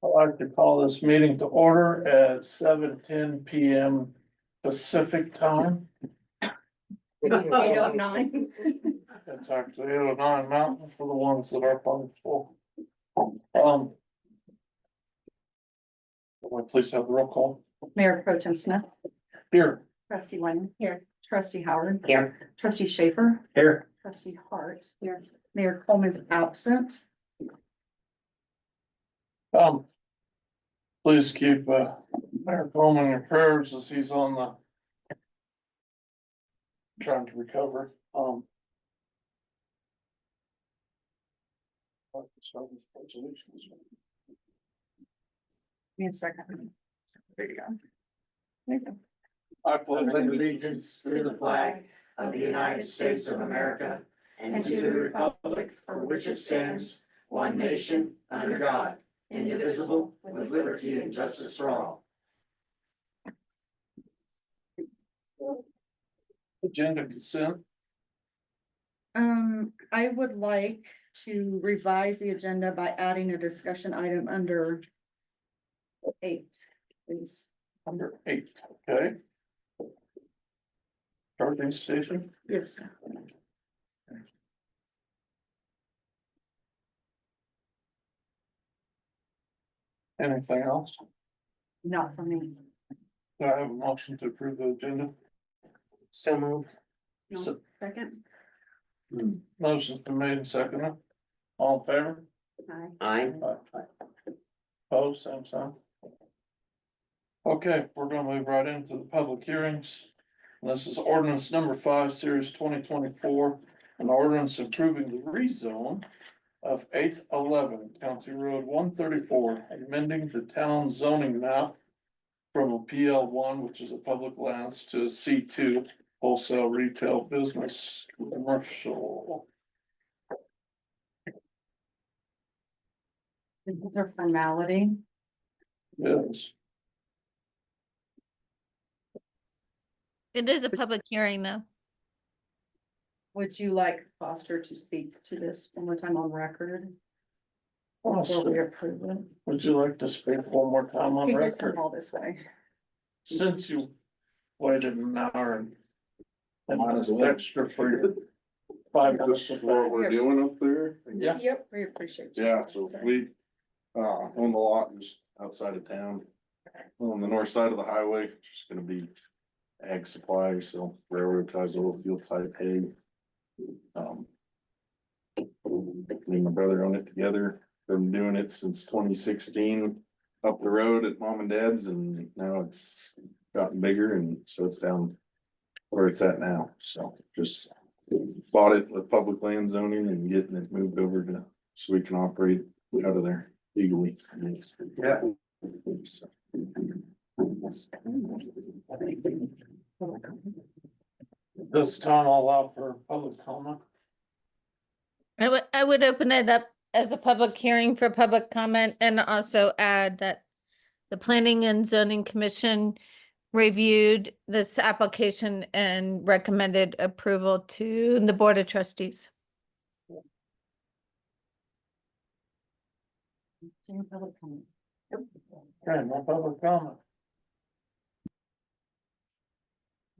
I'd like to call this meeting to order at 7:10 PM Pacific time. 8:09. It's actually 8:09 Mountain for the ones that are punctual. Will I please have the roll call? Mayor Pro Tem Smith, Here. trustee Wyman. Here. Trustee Howard. Here. Trustee Schaefer. Here. Trustee Hart. Here. Mayor Coleman's absent. Please keep Mayor Coleman in your prayers as he's on the trying to recover. Start with resolutions. Give me a second. There you go. There you go. I pledge Allegiance to the flag of the United States of America and to the republic for which it stands, one nation, under God, indivisible, with liberty and justice for all. agenda consent. I would like to revise the agenda by adding a discussion item under 8, please. Under 8, okay. Charging station, Yes. anything else? Not for me. Do I have a motion to approve the agenda? So moved. No, So- second. Motion's been made and seconded. All in favor? Aye. Aye. Opposed, same sign. Okay, we're gonna move right into the public hearings. This is ordinance number 5, series 2024, an ordinance approving the rezone of 811 County Road 134, amending the town zoning map from a PL1, which is a public lands, to a C2, wholesale retail business commercial. This is a formality. Yes, It is a public hearing, though. Would you like Foster to speak to this one more time on record? Before we Foster, approve it? would you like to speak one more time on He did record? come all this way. Since you waited an hour and Might as it's well. extra for your 5 minutes. This is what we're doing up there? Yeah. Yep, we appreciate you. Yeah, so we, own the lot just outside of town. On the north side of the highway, just gonna be ag supply, so railroad ties, oil field type hay. Me and my brother own it together, been doing it since 2016. Up the road at mom and dad's, and now it's gotten bigger, and so it's down where it's at now, so just bought it with public land zoning and getting it moved over to, so we can operate out of there legally. Yeah. This time I'll allow for public comment. I would open it up as a public hearing for public comment and also add that the Planning and Zoning Commission reviewed this application and recommended approval to the Board of Trustees. Any public comments? Okay, no public comment.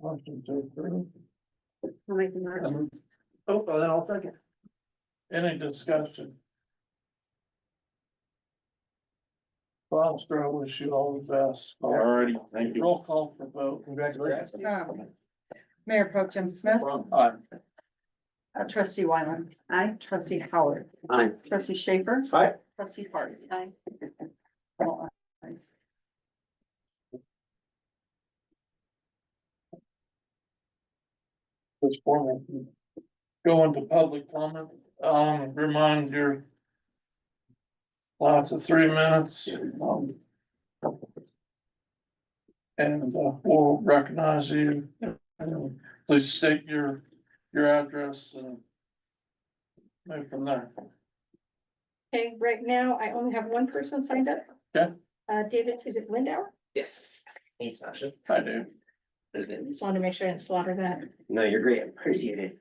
Motion to approve. I'll make the motion. Oh, well, then I'll second. Any discussion? Foster, I wish you all the best. Alrighty, thank you. Roll call for vote. Congratulations. Mayor Pro Tem Smith, Aye. trustee Wyman. Aye. Trustee Howard. Aye. Trustee Schaefer. Aye. Trustee Hart. Aye. This formal. Go into public comment, remind your. Allowed to 3 minutes. And we'll recognize you. And please state your address and. Move from there. Okay, right now, I only have one person signed up. Okay. David, is it Lindauer? Yes. Hey, Sasha. I do. Just wanted to make sure I didn't slaughter that. No, you're great. Appreciate it.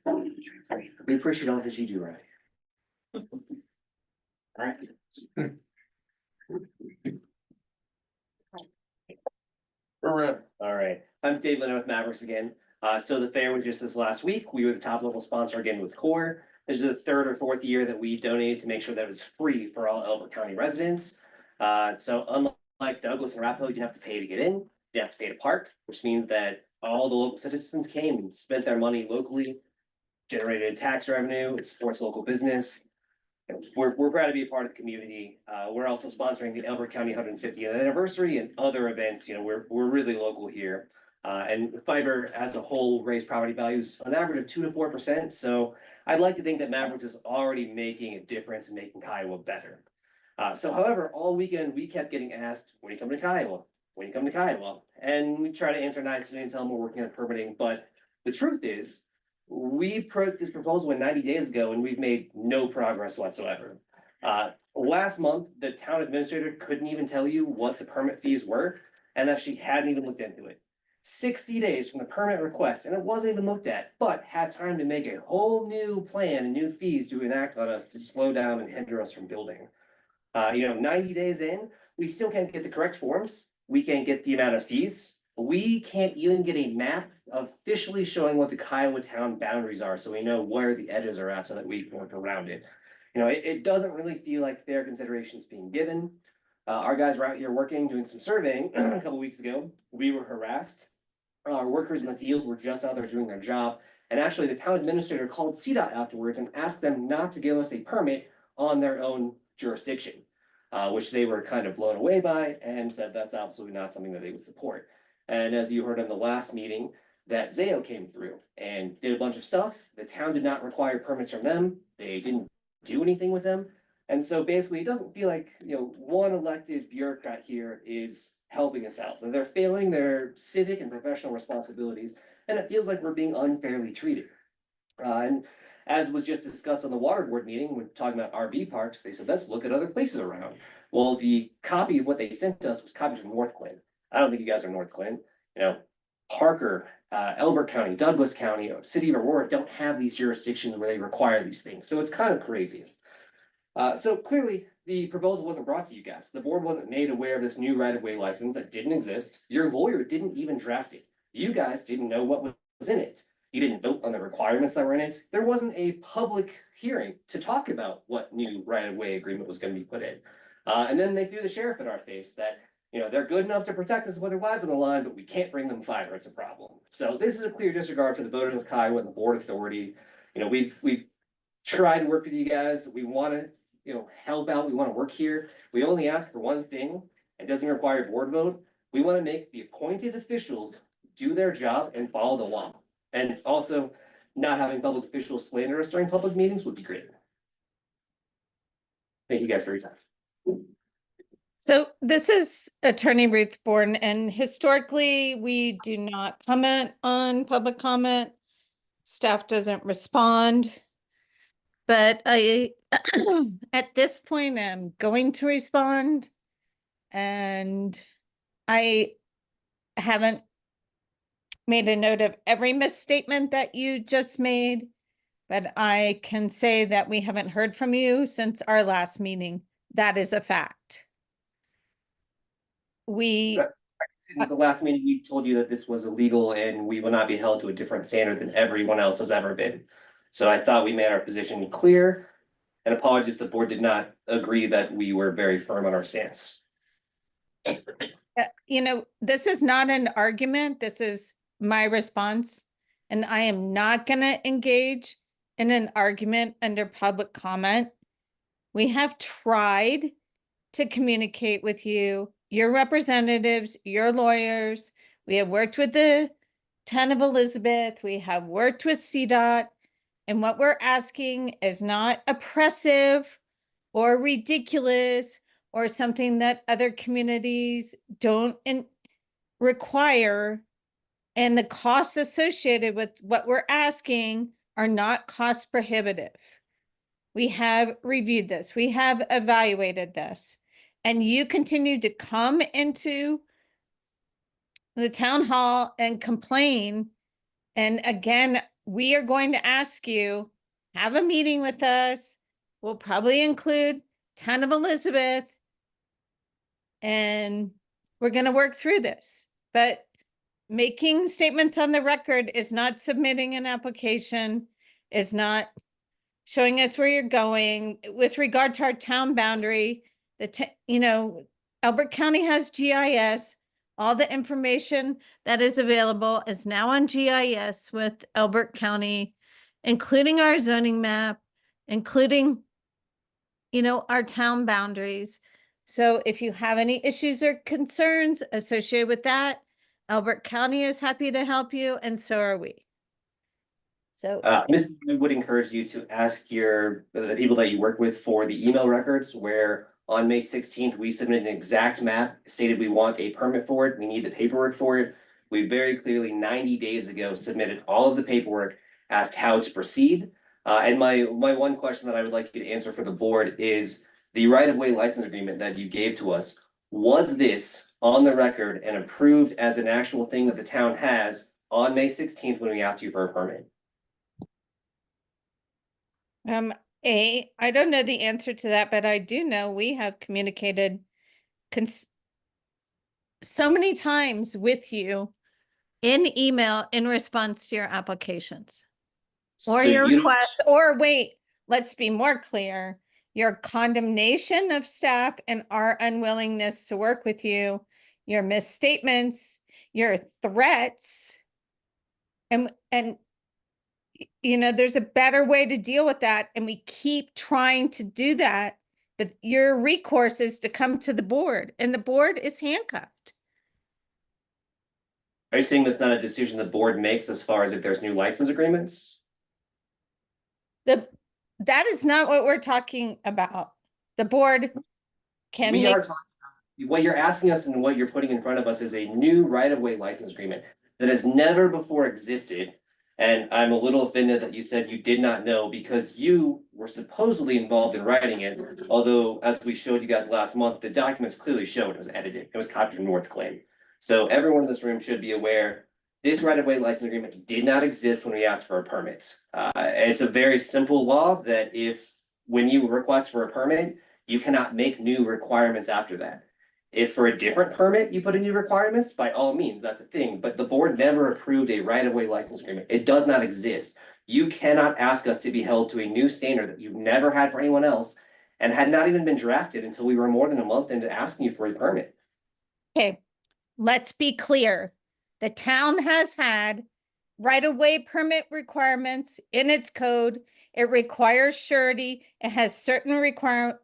We appreciate all that you do, right? Alright. Brett. All right, I'm Dave Leonard with Mavericks again. So the fair was just this last week. We were the top level sponsor again with Core. This is the third or fourth year that we donated to make sure that it was free for all Elbert County residents. So unlike Douglas and Arapahoe, you didn't have to pay to get in, you didn't have to pay to park, which means that all the local citizens came and spent their money locally, generated tax revenue, it supports local business. We're proud to be a part of the community. We're also sponsoring the Elbert County 150th anniversary and other events. You know, we're really local here. And fiber as a whole raised property values on average of 2 to 4%. So I'd like to think that Mavericks is already making a difference in making Kiowa better. So however, all weekend we kept getting asked, when you come to Kiowa? When you come to Kiowa? And we try to answer nicely and tell them we're working on permitting, but the truth is, we put this proposal in 90 days ago and we've made no progress whatsoever. Last month, the town administrator couldn't even tell you what the permit fees were and that she hadn't even looked into it. 60 days from the permit request, and it wasn't even looked at, but had time to make a whole new plan and new fees to enact on us to slow down and hinder us from building. 90 days in, we still can't get the correct forms. We can't get the amount of fees. We can't even get a map officially showing what the Kiowa town boundaries are, so we know where the edges are at so that we can work around it. It doesn't really feel like fair consideration is being given. Our guys were out here working, doing some surveying a couple weeks ago. We were harassed. Our workers in the field were just out there doing their job. And actually, the town administrator called CDOT afterwards and asked them not to give us a permit on their own jurisdiction, which they were kind of blown away by and said that's absolutely not something that they would support. And as you heard in the last meeting, that Zayo came through and did a bunch of stuff. The town did not require permits from them. They didn't do anything with them. And so basically, it doesn't feel like, one elected bureaucrat here is helping us out. They're failing their civic and professional responsibilities, and it feels like we're being unfairly treated. And as was just discussed on the water board meeting, when talking about RV parks, they said, let's look at other places around. Well, the copy of what they sent us was copied from North Clinton. I don't think you guys are North Clinton. Parker, Elbert County, Douglas County, City of Aurora don't have these jurisdictions where they require these things. So it's kind of crazy. So clearly the proposal wasn't brought to you guys. The board wasn't made aware of this new right-of-way license that didn't exist. Your lawyer didn't even draft it. You guys didn't know what was in it. You didn't vote on the requirements that were in it. There wasn't a public hearing to talk about what new right-of-way agreement was going to be put in. And then they threw the sheriff in our face that, they're good enough to protect us with their lives on the line, but we can't bring them fiber. It's a problem. So this is a clear disregard for the voters of Kiowa and the board authority. We've tried to work with you guys. We want to, help out. We want to work here. We only ask for one thing. It doesn't require a board vote. We want to make the appointed officials do their job and follow the law. And also, not having public officials slander us during public meetings would be great. Thank you guys for your time. So this is Attorney Ruth Bourne, and historically, we do not comment on public comment. Staff doesn't respond. But I, at this point, I'm going to respond. And I haven't made a note of every misstatement that you just made, but I can say that we haven't heard from you since our last meeting. That is a fact. At the last meeting, we told you that this was illegal and we will not be held to a different standard than everyone else has ever been. So I thought we made our position clear, and apologies if the board did not agree that we were very firm on our stance. This is not an argument. This is my response, and I am not going to engage in an argument under public comment. We have tried to communicate with you, your representatives, your lawyers. We have worked with the town of Elizabeth. We have worked with CDOT. And what we're asking is not oppressive or ridiculous or something that other communities don't require. And the costs associated with what we're asking are not cost prohibitive. We have reviewed this. We have evaluated this. And you continue to come into the town hall and complain. And again, we are going to ask you, have a meeting with us. We'll probably include Town of Elizabeth. And we're gonna work through this, but making statements on the record is not submitting an application, is not showing us where you're going. With regard to our town boundary, Elbert County has GIS. All the information that is available is now on GIS with Elbert County, including our zoning map, including, our town boundaries. So if you have any issues or concerns associated with that, Elbert County is happy to help you, and so are we. So, Ms. We would encourage you to ask the people that you work with for the email records, where on May 16th, we submitted an exact map, stated we want a permit for it, we need the paperwork for it. We very clearly 90 days ago submitted all of the paperwork, asked how to proceed. And my one question that I would like you to answer for the board is the right-of-way license agreement that you gave to us. Was this on the record and approved as an actual thing that the town has on May 16th when we asked you for a permit? I don't know the answer to that, but I do know we have communicated so many times with you in email in response to your applications or So your you- requests, or wait, let's be more clear, your condemnation of staff and our unwillingness to work with you, your misstatements, your threats. And there's a better way to deal with that, and we keep trying to do that, but your recourse is to come to the board, and the board is handcuffed. Are you saying that's not a decision the board makes as far as if there's new license agreements? That is not what we're talking about. The board can We make, are talking, what you're asking us and what you're putting in front of us is a new right-of-way license agreement that has never before existed. And I'm a little offended that you said you did not know, because you were supposedly involved in writing it. Although, as we showed you guys last month, the documents clearly showed it was edited. It was copied from North Claim. So everyone in this room should be aware this right-of-way license agreement did not exist when we asked for a permit. It's a very simple law that when you request for a permit, you cannot make new requirements after that. If for a different permit, you put in new requirements, by all means, that's a thing, but the board never approved a right-of-way license agreement. It does not exist. You cannot ask us to be held to a new standard that you've never had for anyone else and had not even been drafted until we were more than a month into asking you for a permit. okay, let's be clear. The town has had right-of-way permit requirements in its code. It requires surety. It has certain requirements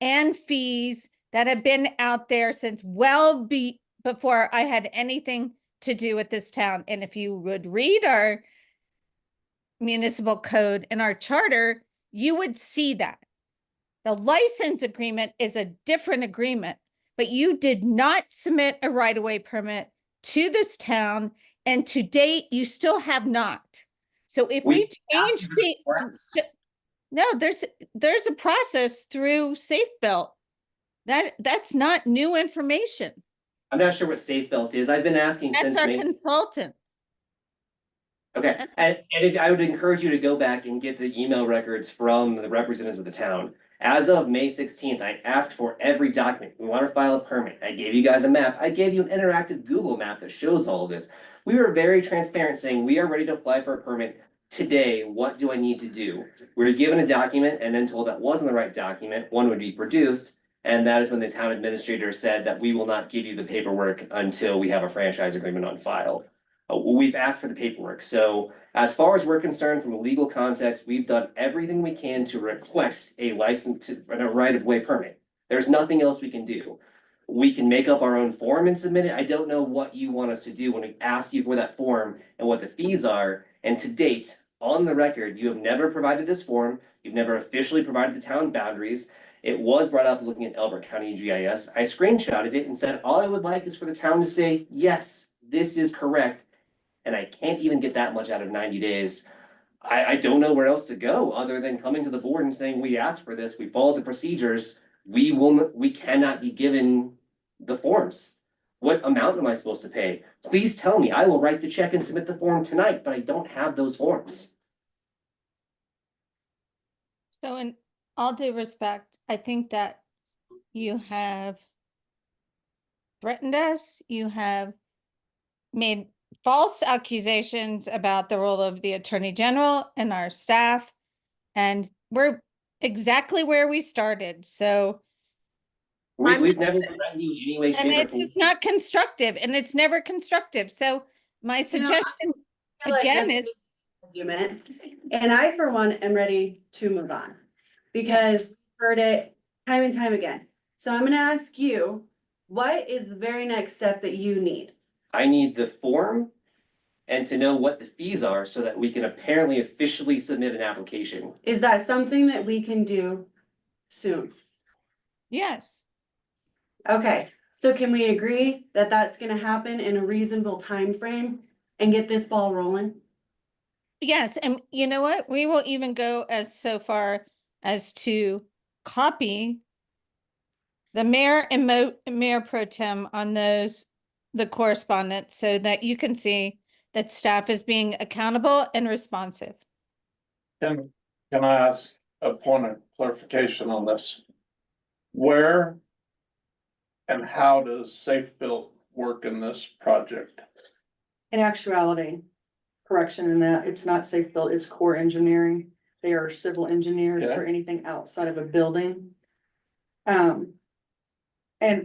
and fees that have been out there since before I had anything to do with this town. And if you would read our municipal code and our charter, you would see that. The license agreement is a different agreement, but you did not submit a right-of-way permit to this town, and to date, you still have not. So if we change no, there's a process through Safe Belt. That's not new information. I'm not sure what Safe Belt is. I've been asking That's since our May. consultant. Okay, and I would encourage you to go back and get the email records from the representatives of the town. As of May 16th, I asked for every document. We want to file a permit. I gave you guys a map. I gave you an interactive Google map that shows all of this. We were very transparent, saying we are ready to apply for a permit today. What do I need to do? We were given a document and then told that wasn't the right document. One would be produced. And that is when the town administrator said that we will not give you the paperwork until we have a franchise agreement on file. We've asked for the paperwork. So as far as we're concerned, from a legal context, we've done everything we can to request a license and a right-of-way permit. There's nothing else we can do. We can make up our own form and submit it. I don't know what you want us to do when we ask you for that form and what the fees are. And to date, on the record, you have never provided this form. You've never officially provided the town boundaries. It was brought up looking at Elbert County GIS. I screenshotted it and said, all I would like is for the town to say, yes, this is correct. And I can't even get that much out of 90 days. I don't know where else to go other than coming to the board and saying, we asked for this, we followed the procedures. We cannot be given the forms. What amount am I supposed to pay? Please tell me. I will write the check and submit the form tonight, but I don't have those forms. So in all due respect, I think that you have threatened us, you have made false accusations about the role of the Attorney General and our staff. And we're exactly where we started, so. We've never threatened you in any way, And shape, or it's form. just not constructive, and it's never constructive, so my suggestion feel like again this is. Argument, and I, for one, am ready to move on. Because we've heard it time and time again. So I'm gonna ask you, what is the very next step that you need? I need the form and to know what the fees are so that we can apparently officially submit an application. Is that something that we can do soon? Yes, Okay, so can we agree that that's gonna happen in a reasonable time frame and get this ball rolling? yes, and you know what? We will even go as so far as to copy the mayor and mayor pro tem on the correspondence, so that you can see that staff is being accountable and responsive. Can I ask a point of clarification on this? Where and how does Safe Built work in this project? In actuality, correction in that, it's not safe built, it's core engineering. They are civil engineers for anything outside of a building. And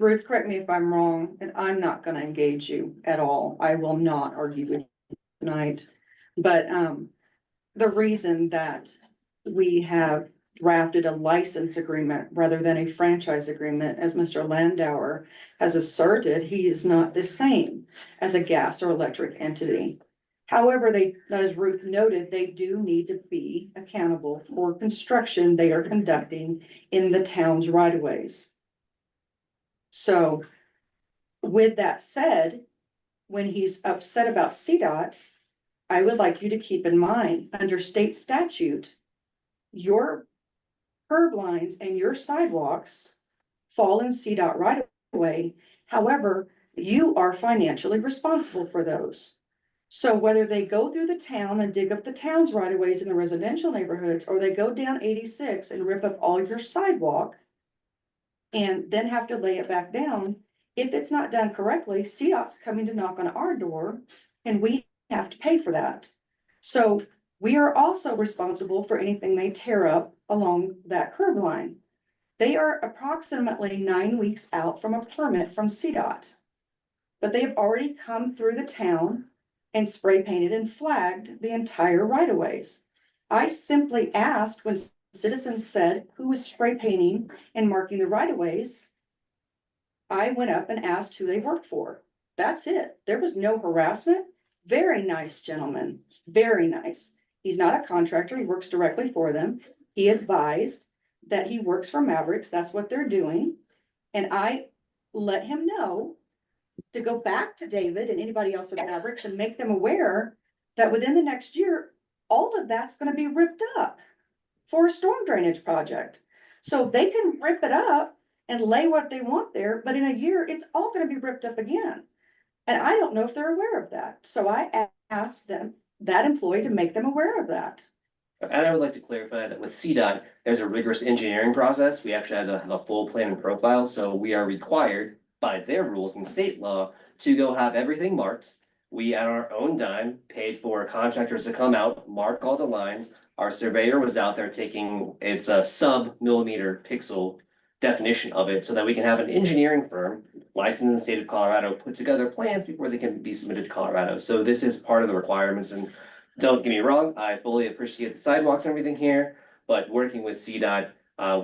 Ruth, correct me if I'm wrong, and I'm not gonna engage you at all. I will not argue with you tonight. But, the reason that we have drafted a license agreement rather than a franchise agreement, as Mr. Landauer has asserted, he is not the same as a gas or electric entity. However, they, as Ruth noted, they do need to be accountable for construction they are conducting in the town's right of ways. So with that said, when he's upset about CDOT, I would like you to keep in mind, under state statute, your curb lines and your sidewalks fall in CDOT right of way. However, you are financially responsible for those. So whether they go through the town and dig up the town's right of ways in the residential neighborhoods, or they go down 86 and rip up all your sidewalk and then have to lay it back down, if it's not done correctly, CDOT's coming to knock on our door and we have to pay for that. So we are also responsible for anything they tear up along that curb line. They are approximately 9 weeks out from a permit from CDOT. But they have already come through the town and spray painted and flagged the entire right of ways. I simply asked when citizens said who was spray painting and marking the right of ways. I went up and asked who they worked for. That's it. There was no harassment. Very nice gentleman, very nice. He's not a contractor, he works directly for them. He advised that he works for Mavericks, that's what they're doing. And I let him know to go back to David and anybody else with Mavericks and make them aware that within the next year, all of that's gonna be ripped up for a storm drainage project. So they can rip it up and lay what they want there, but in a year, it's all gonna be ripped up again. And I don't know if they're aware of that. So I asked them, that employee, to make them aware of that. And I would like to clarify that with CDOT, there's a rigorous engineering process. We actually had to have a full plan and profile, so we are required by their rules and state law to go have everything marked. We, at our own dime, paid for contractors to come out, mark all the lines. Our surveyor was out there taking, it's a sub-millimeter pixel definition of it, so that we can have an engineering firm licensed in the state of Colorado put together plans before they can be submitted to Colorado. So this is part of the requirements, and don't get me wrong, I fully appreciate the sidewalks and everything here, but working with CDOT,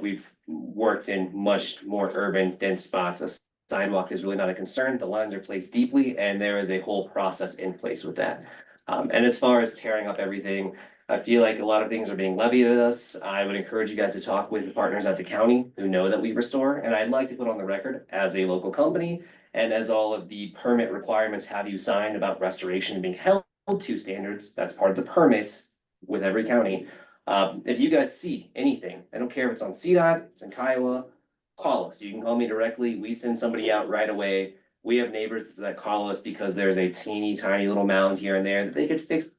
we've worked in much more urban dense spots. A sidewalk is really not a concern. The lines are placed deeply and there is a whole process in place with that. And as far as tearing up everything, I feel like a lot of things are being levied at us. I would encourage you guys to talk with the partners at the county who know that we restore. And I'd like to put on the record, as a local company and as all of the permit requirements have you signed about restoration being held to standards, that's part of the permit with every county. If you guys see anything, I don't care if it's on CDOT, it's in Kiowa, call us. You can call me directly. We send somebody out right away. We have neighbors that call us because there's a teeny tiny little mound here and there that they could fix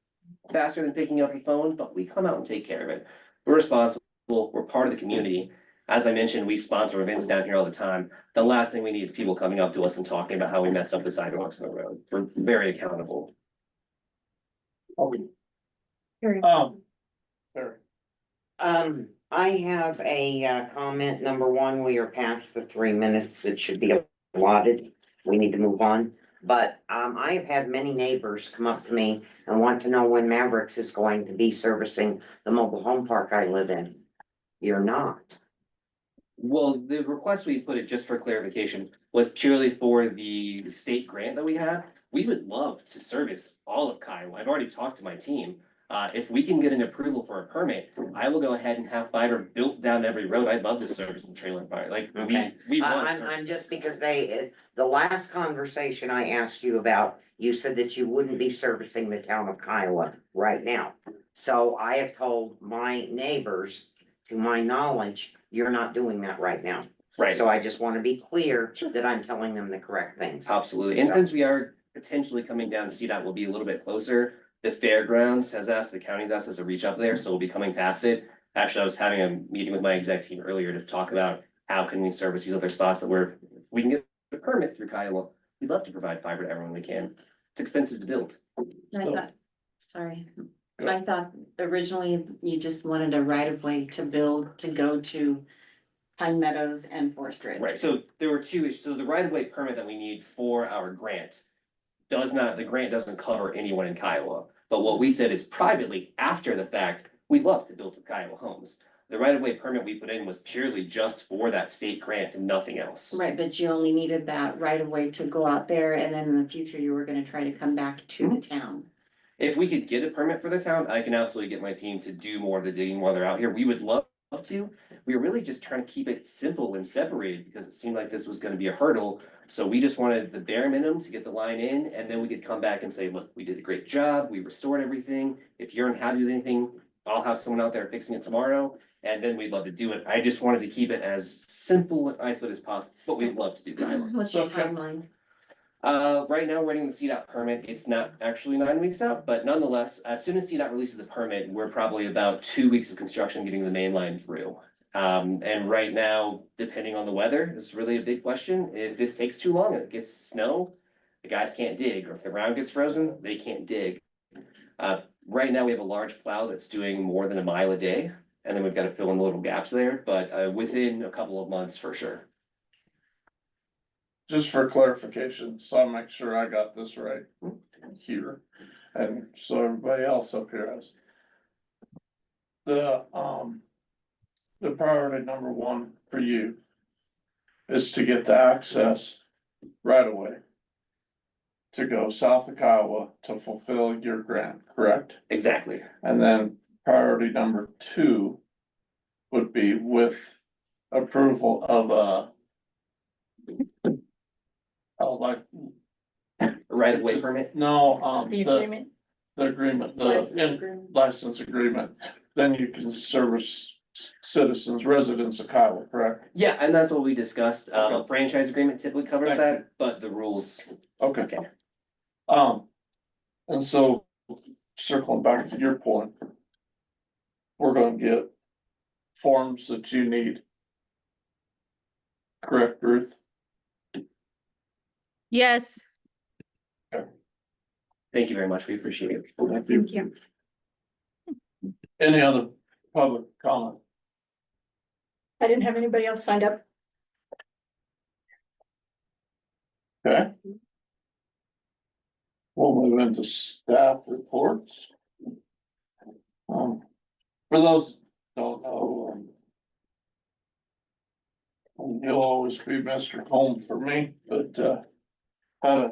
faster than picking up the phone, but we come out and take care of it. We're responsible, we're part of the community, As I mentioned, we sponsor events down here all the time. The last thing we need is people coming up to us and talking about how we messed up the sidewalks in the road. We're very accountable. Carrie. There. I have a comment. Number one, we are past the 3 minutes that should be allotted. We need to move on. But, I have had many neighbors come up to me and want to know when Mavericks is going to be servicing the mobile home park I live in. You're not. Well, the request we put it just for clarification was purely for the state grant that we have. We would love to service all of Kiowa. I've already talked to my team. If we can get an approval for a permit, I will go ahead and have fiber built down every road. I'd love to service the trailer park. Like, Okay. we want to I'm service just this. because the last conversation I asked you about, you said that you wouldn't be servicing the town of Kiowa right now. So I have told my neighbors, to my knowledge, you're not doing that right now. Right, So I just want to be clear that I'm telling them the correct things. absolutely. And since we are potentially coming down, CDOT will be a little bit closer. The fairgrounds has asked, the county's asked us to reach up there, so we'll be coming past it. Actually, I was having a meeting with my exec team earlier to talk about how can we service these other spots that we can get a permit through Kiowa. We'd love to provide fiber to everyone we can. It's expensive to build. I So- thought, sorry, Go. I thought originally you just wanted a right of way to build to go to Pine Meadows and Forest Ridge. Right, so there were two issues. So the right of way permit that we need for our grant the grant doesn't cover anyone in Kiowa. But what we said is privately, after the fact, we'd love to build to Kiowa homes. The right of way permit we put in was purely just for that state grant and nothing else. Right, but you only needed that right of way to go out there, and then in the future, you were gonna try to come back to the town. If we could get a permit for the town, I can absolutely get my team to do more of the digging while they're out here. We would love to. We were really just trying to keep it simple and separated because it seemed like this was gonna be a hurdle. So we just wanted the bare minimum to get the line in, and then we could come back and say, look, we did a great job, we restored everything. If you're unhappy with anything, I'll have someone out there fixing it tomorrow, and then we'd love to do it. I just wanted to keep it as simple and isolated as possible, but we'd love to do Kiowa. What's your Okay. timeline? Right now, we're waiting the CDOT permit. It's not actually 9 weeks out, but nonetheless, as soon as CDOT releases the permit, we're probably about 2 weeks of construction getting the main line through. And right now, depending on the weather, this is really a big question. If this takes too long and it gets snow, the guys can't dig, or if the ground gets frozen, they can't dig. Right now, we have a large plow that's doing more than a mile a day, and then we've got to fill in the little gaps there, but within a couple of months for sure. Just for clarification, so I make sure I got this right here, and so everybody else up here has. The priority number one for you is to get the access right away to go south of Kiowa to fulfill your grant, correct? Exactly. And then priority number two would be with approval of like. Right of way permit. No, The the agreement. agreement, License the agreement. license agreement, then you can service citizens, residents of Kiowa, correct? Yeah, and that's what we discussed. A Okay. franchise agreement typically covers Thank that, but the rules. Okay. Okay. And so circling back to your point, we're gonna get forms that you need. Correct, Ruth? Yes, Thank you very much. We appreciate it. Thank you. Thank you. Any other public comment? I didn't have anybody else signed up. Okay. We'll move into staff reports. For those who don't know, you'll always be Mr. Home for me, but, had a,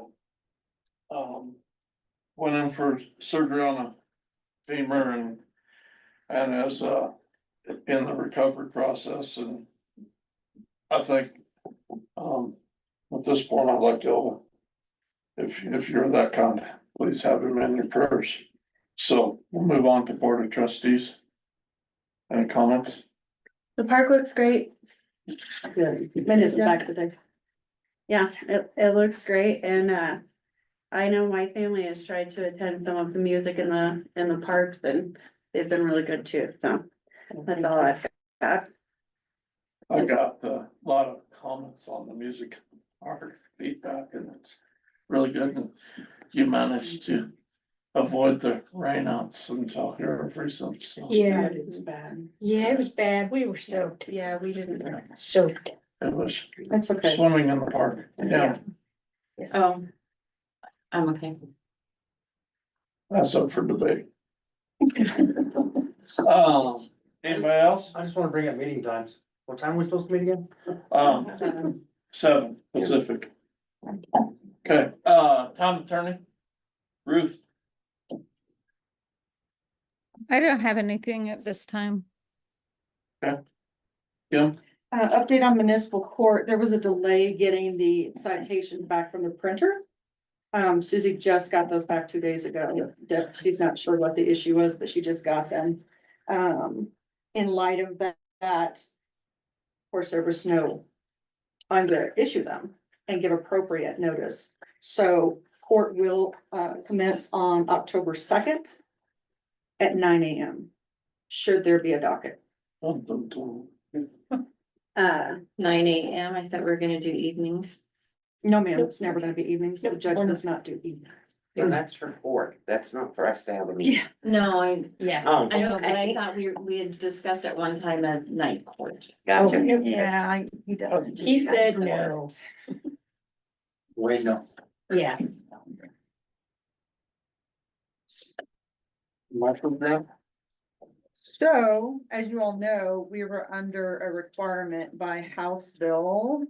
went in for surgery on a femur and is, in the recovery process, and I think, at this point, I'd like to, if you're that kind, please have him in your prayers. So we'll move on to Board of Trustees. Any comments? The park looks great. Minutes back today. Yeah, it looks great, and I know my family has tried to attend some of the music in the parks, and they've been really good too, so that's all I've got. I got a lot of comments on the music, art feedback, and it's really good. And you managed to avoid the rainouts until here recently. So Yeah, It was bad. yeah, it was bad. We were soaked. Yeah, we didn't. Soaked. it was That's okay. swimming in the park. Yeah, Yes. Oh. I'm okay. that's up for debate. Anybody else? I just wanna bring up meeting times. What time are we supposed to meet again? 7 Pacific. Okay, town attorney, Ruth. I don't have anything at this time. Kim, Update on municipal court, there was a delay getting the citations back from the printer. Susie just got those back 2 days ago. She's not sure what the issue was, but she just got them. In light of that, of course, there was no time to issue them and give appropriate notice. So court will, commence on October 2nd at 9 AM. Should there be a docket? Nine AM, I thought we were gonna do evenings. No, ma'am, it's never gonna be evenings. The judge does not do evenings. No, that's for court. That's not for us to have a meeting. Yeah. No, Yeah. Oh, I know, but I okay. thought we had discussed at one time a night court. Gotcha. Yeah, he doesn't. He said no. Wait, no. Yeah. Michael Graham, So, as you all know, we were under a requirement by House Bill.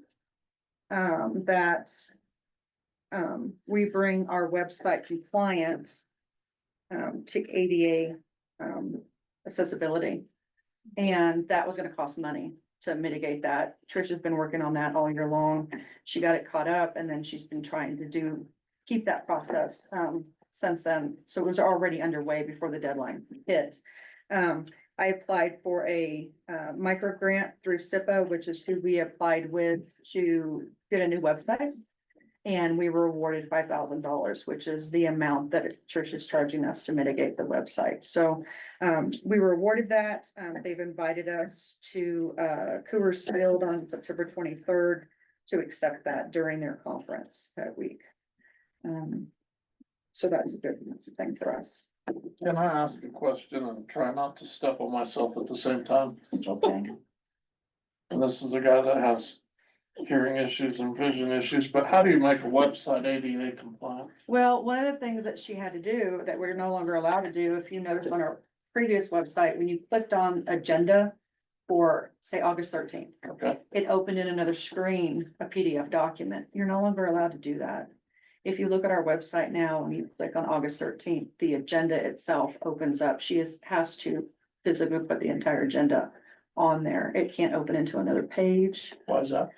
That. We bring our website compliance. To ADA, accessibility. And that was gonna cost money to mitigate that. Trish has been working on that all year long. She got it caught up and then she's been trying to keep that process, since then. So it was already underway before the deadline hit. I applied for a, micro grant through SIPA, which is who we applied with to get a new website. And we were awarded $5,000, which is the amount that Trish is charging us to mitigate the website. So we were awarded that. They've invited us to Coors Field on September 23rd to accept that during their conference that week. So that's a good thing for us. can I ask a question and try not to step on myself at the same time? Okay. And this is a guy that has hearing issues and vision issues, but how do you make a website ADA compliant? Well, one of the things that she had to do that we're no longer allowed to do, if you notice on our previous website, when you clicked on agenda for, say, August 13th, Okay, it opened in another screen, a PDF document. You're no longer allowed to do that. If you look at our website now, when you click on August 13th, the agenda itself opens up. Has to physically put the entire agenda on there. It can't open into another page. why is that?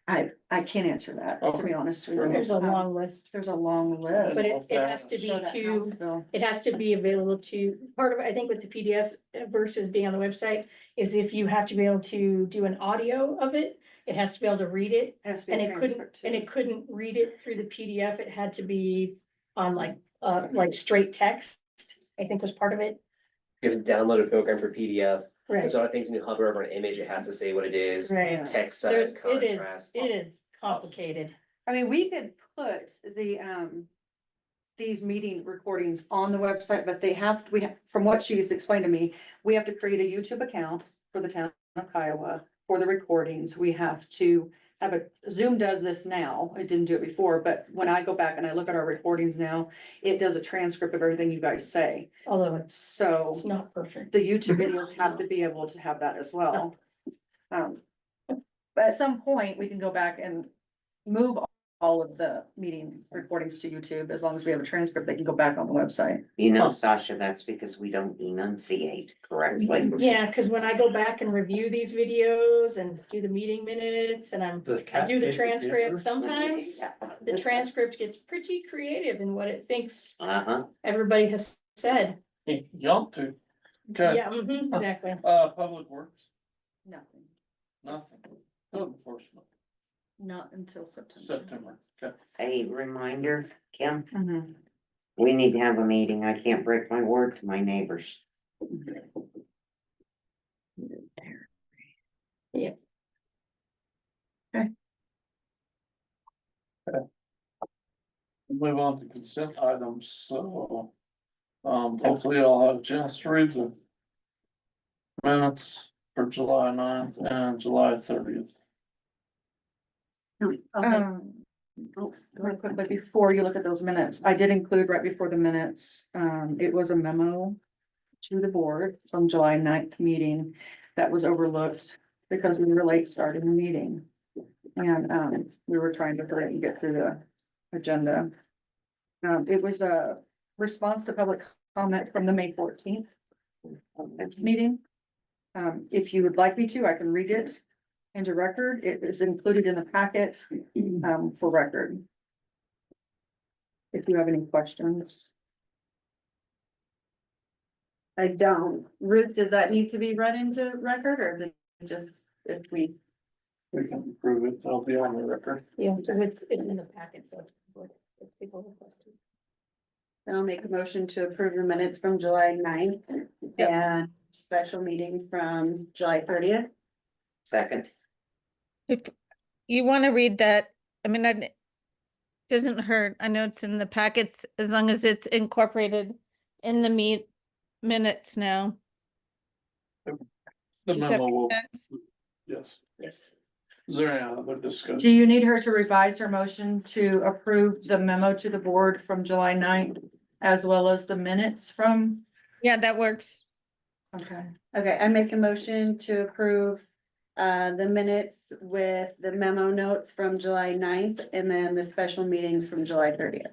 I can't answer that, to be honest with you. There's a long list. There's a long list. But it has to be Show that to, House bill. it has to be available to, part of it, I think with the PDF versus being on the website, is if you have to be able to do an audio of it, it has to be able to read it. Has to be And a it couldn't, transcript and too. it couldn't read it through the PDF. It had to be on like straight text, I think was part of it. You have to download a program for PDF. Right, There's a lot of things when you hover over an image, it has to say what it is, right. text There's, size, it contrast. is complicated. I mean, we could put the, these meeting recordings on the website, but from what she's explained to me, we have to create a YouTube account for the town of Kiowa for the recordings. We have to have Zoom does this now. It didn't do it before, but when I go back and I look at our recordings now, it does a transcript of everything you guys say. Although it's So not perfect. the YouTube videos have to be able to have that as well. But at some point, we can go back and move all of the meeting recordings to YouTube. As long as we have a transcript, they can go back on the website. You know, Sasha, that's because we don't enunciate correctly. Yeah, cause when I go back and review these videos and do the meeting minutes and I do the transcript, sometimes the transcript gets pretty creative in what it thinks Uh-huh. everybody has said. You ought to. Okay, Yeah, exactly. Public Works, Nothing, nothing. Code enforcement, not until September. September, okay. A reminder, Kim, Mhm. we need to have a meeting. I can't break my word to my neighbors. Move on to consent items, so. Hopefully I'll have a chance to read the minutes for July 9th and July 30th. Okay. Real quickly, before you look at those minutes, I did include right before the minutes, it was a memo to the board from July 9th meeting that was overlooked because we were late starting the meeting. And, we were trying to hurry and get through the agenda. It was a response to public comment from the May 14th meeting. If you would like me to, I can read it into record. It is included in the packet, for record. If you have any questions. I don't. Ruth, does that need to be read into record or is it just if we? We can approve it, it'll be on the record. Yeah, because it's in the packet, so if people request it. Then I'll make a motion to approve the minutes from July 9th and special meetings from July 30th. Second. If you want to read that, I mean, it doesn't hurt. I know it's in the packets as long as it's incorporated in the minutes now. The Does that memo make will, sense? yes. Yes. Is there any other Do discussion? you need her to revise her motion to approve the memo to the board from July 9th as well as the minutes from? Yeah, that works. Okay. Okay, I make a motion to approve the minutes with the memo notes from July 9th and then the special meetings from July 30th.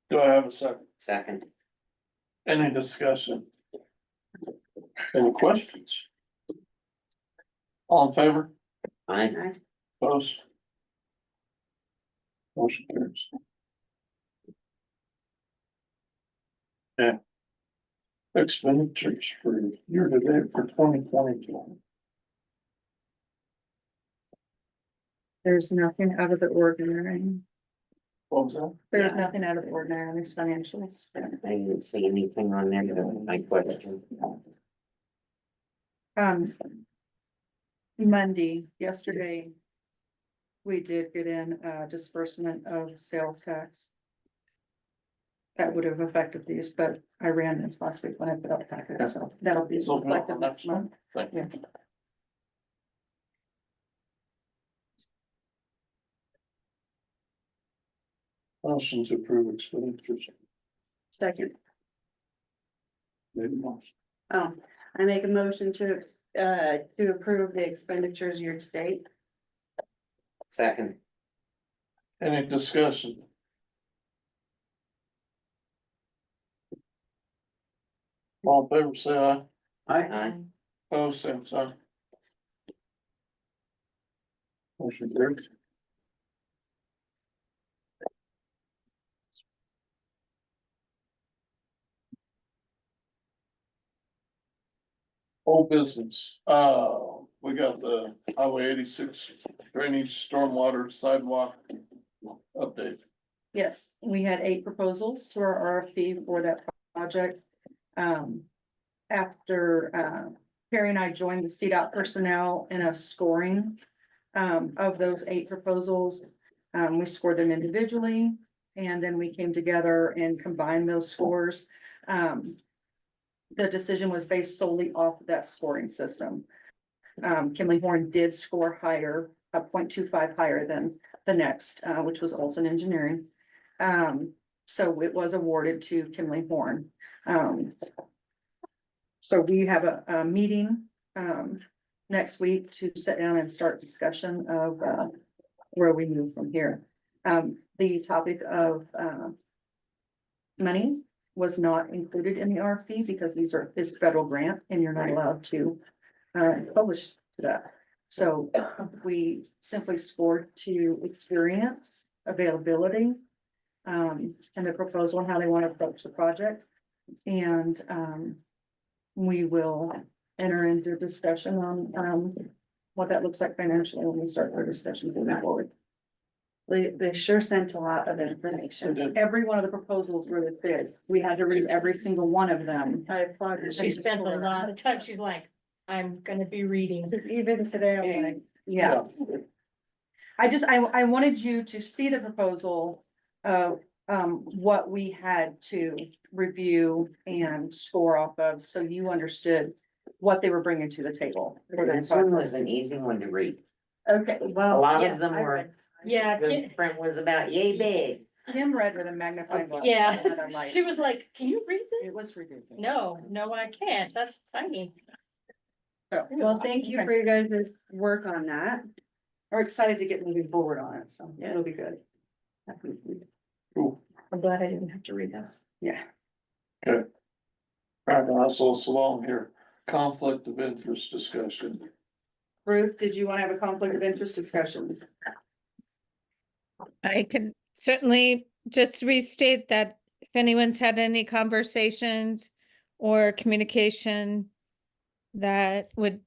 Do I have a second? Second. Any discussion? Any questions? All in favor? Aye. Opposed? Motion carries. Yeah. Expenditures for year to date for 2022. There's nothing out of the ordinary. What was that? There's Yeah. nothing out of the ordinary on these financials. I didn't see anything on there, my question. Monday, yesterday, we did get in a disbursement of sales tax. That would have affected these, but I ran this last week when I put out the packet, so that'll be So, reflected next month. Thank you. Yeah. Motion to approve expenditures. Second. Made a motion. Oh, I make a motion to approve the expenditures year to date. Second. Any discussion? All in favor, say aye. Aye. Opposed, same sign. Motion carries. Old business, we got the Highway 86 drainage, stormwater, sidewalk update. Yes, we had 8 proposals to our RFP for that project. After Carrie and I joined the CDOT personnel in a scoring of those 8 proposals. We scored them individually, and then we came together and combined those scores. The decision was based solely off of that scoring system. Kimley Horn did score higher, 0.25 higher than the next, which was Olson Engineering. So it was awarded to Kimley Horn. So we have a meeting next week to sit down and start discussion of where we move from here. The topic of money was not included in the RFP because this federal grant and you're not allowed to publish that. So we simply scored to experience, availability, and the proposal and how they want to approach the project. And we will enter into discussion on what that looks like financially when we start our discussion moving forward. They sure sent a lot of They information. did. Every one of the proposals were the bid. We had to read every single one of them. I applaud you. She spent a lot of time, she's like, I'm gonna be reading. Even today, I'm like, Yeah, I wanted you to see the proposal what we had to review and score off of, so you understood what they were bringing to the table. for their This one project. was an easy one to read. Okay, A well, lot yeah, of them I were, read. Yeah, the front was about yay big. Kim read with a magnifying glass. Yeah. I had a light. she was like, can you read this? It was ridiculous. No, I can't. That's tiny. Well, thank you for your guys' work on that. We're excited to get moving forward on it, so it'll be good. Cool. I'm glad I didn't have to read those. Yeah. All right, now, so it's along here, conflict of interest discussion. Ruth, did you want to have a conflict of interest discussion? I can certainly just restate that if anyone's had any conversations or communication that would,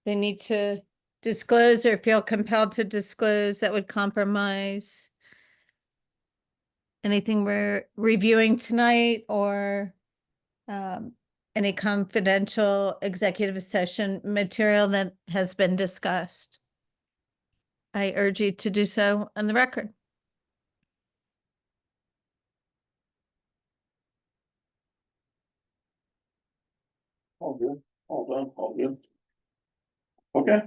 they need to disclose or feel compelled to disclose that would compromise anything we're reviewing tonight or any confidential executive session material that has been discussed. I urge you to do so on the record. All good, all done, all good. Okay.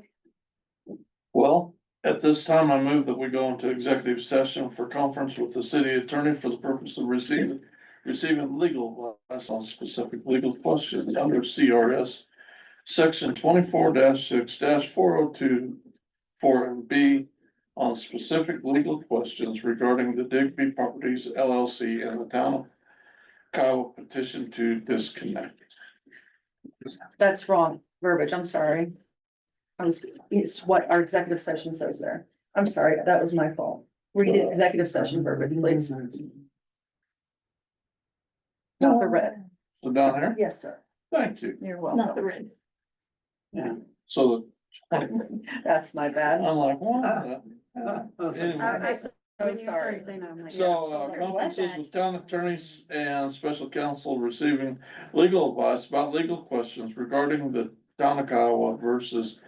Well, at this time, I move that we go into executive session for conference with the city attorney for the purpose of receiving legal advice on specific legal questions under CRS section 24-6-402 4B on specific legal questions regarding the Digby Properties LLC and the town of Kiowa petition to disconnect. That's wrong verbiage, I'm sorry. It's what our executive session says there. I'm sorry, that was my fault. Read the executive session verbiage, please. Not the red. So down here, Yes, sir. thank you. You're Not the welcome. red. Yeah. So That's my bad. I'm like, what? Anyway. So sorry. So, conferences with town attorneys and special counsel receiving legal advice about legal questions regarding the town of Kiowa versus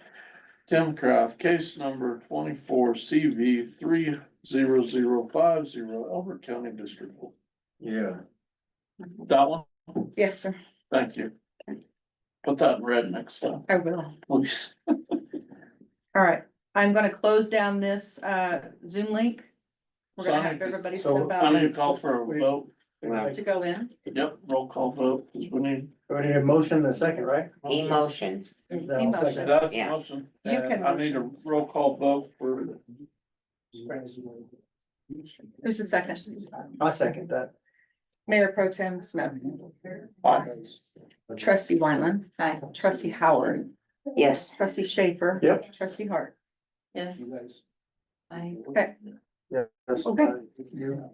Tim Craft, case number 24 CV 30050, Elbert County District. Yeah. That one, Yes, sir. thank you. Put that in red next time, I will. please. All right, I'm gonna close down this Zoom link. We're gonna have everybody step I need to out call for a vote. to go in. Yep, roll call vote, 'cause we need. We need a motion in a second, right? Emotion. I'll second. That's the Yeah. motion. You can I need a roll call vote for. Who's the second? I second that. Mayor Pro Tem Smith. Aye. Trustee Wyman. Aye. Trustee Howard. Yes. Trustee Schaefer. Yep. Trustee Hart. Yes. I. Okay. Yes. Okay. You,